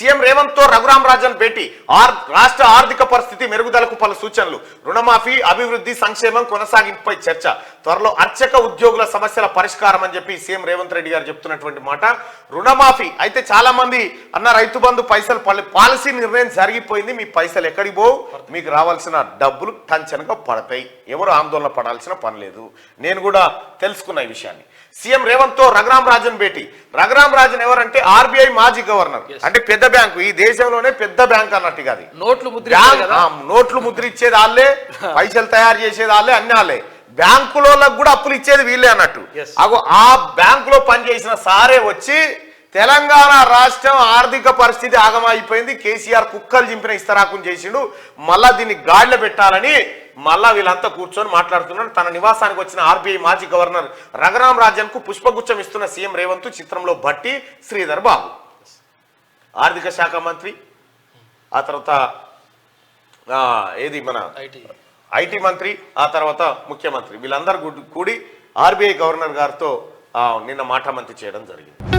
CM Revanth తో రఘురామ్ రాజన్ భేటీ రాష్ట్ర ఆర్థిక పరిస్థితి మెరుగుదలకు పలు సూచనలు, రుణమాఫీ, అభివృద్ధి, సంక్షేమం కొనసాగింపుపై చర్చ, త్వరలో అర్చక ఉద్యోగుల సమస్యల పరిష్కారం అని చెప్పి సీఎం రేవంత్ రెడ్డి గారు చెప్తున్నటువంటి మాట. రుణమాఫీ అయితే చాలా మంది అన్న రైతు బంధు పైసలు పాలసీ నిర్ణయం జరిగిపోయింది, మీ పైసలు ఎక్కడికి పోవు, మీకు రావాల్సిన డబ్బులు టంచనగా పడతాయి, ఎవరు ఆందోళన పడాల్సిన పని లేదు. నేను కూడా తెలుసుకున్న ఈ విషయాన్ని. సీఎం రేవంత్ తో రఘురామ్ రాజన్ భేటీ. రఘురామ్ రాజన్ ఎవరంటే ఆర్బీఐ మాజీ గవర్నర్, అంటే పెద్ద బ్యాంకు, ఈ దేశంలోనే పెద్ద బ్యాంక్ అన్నట్టుగా. అది నోట్లు ముద్ర ఇచ్చేది వాళ్ళే, పైసలు తయారు చేసేది వాళ్ళే, అన్ని వాళ్ళే. బ్యాంకులకు కూడా అప్పులు ఇచ్చేది వీళ్ళే అన్నట్టు. ఆ బ్యాంకులో పనిచేసిన సారే వచ్చి తెలంగాణ రాష్ట్రం ఆర్థిక పరిస్థితి ఆగమైపోయింది, కేసీఆర్ కుక్కలు చింపిన ఇస్తరాకుని చేసిండు, మళ్ళా దీన్ని గాడిలో పెట్టాలని మళ్ళా వీళ్ళంతా కూర్చొని మాట్లాడుతున్నారు. తన నివాసానికి వచ్చిన ఆర్బీఐ మాజీ గవర్నర్ రఘురామ్ రాజన్ కు పుష్పగుచ్చం ఇస్తున్న సీఎం రేవంత్, చిత్రంలో భట్టి, శ్రీధర్ బాబు, ఆర్థిక శాఖ మంత్రి, ఆ తర్వాత ఏది మన ఐటీ మంత్రి, ఆ తర్వాత ముఖ్యమంత్రి, వీళ్ళందరూ కూడి ఆర్బీఐ గవర్నర్ గారితో నిన్న మాటామంతి చేయడం జరిగింది.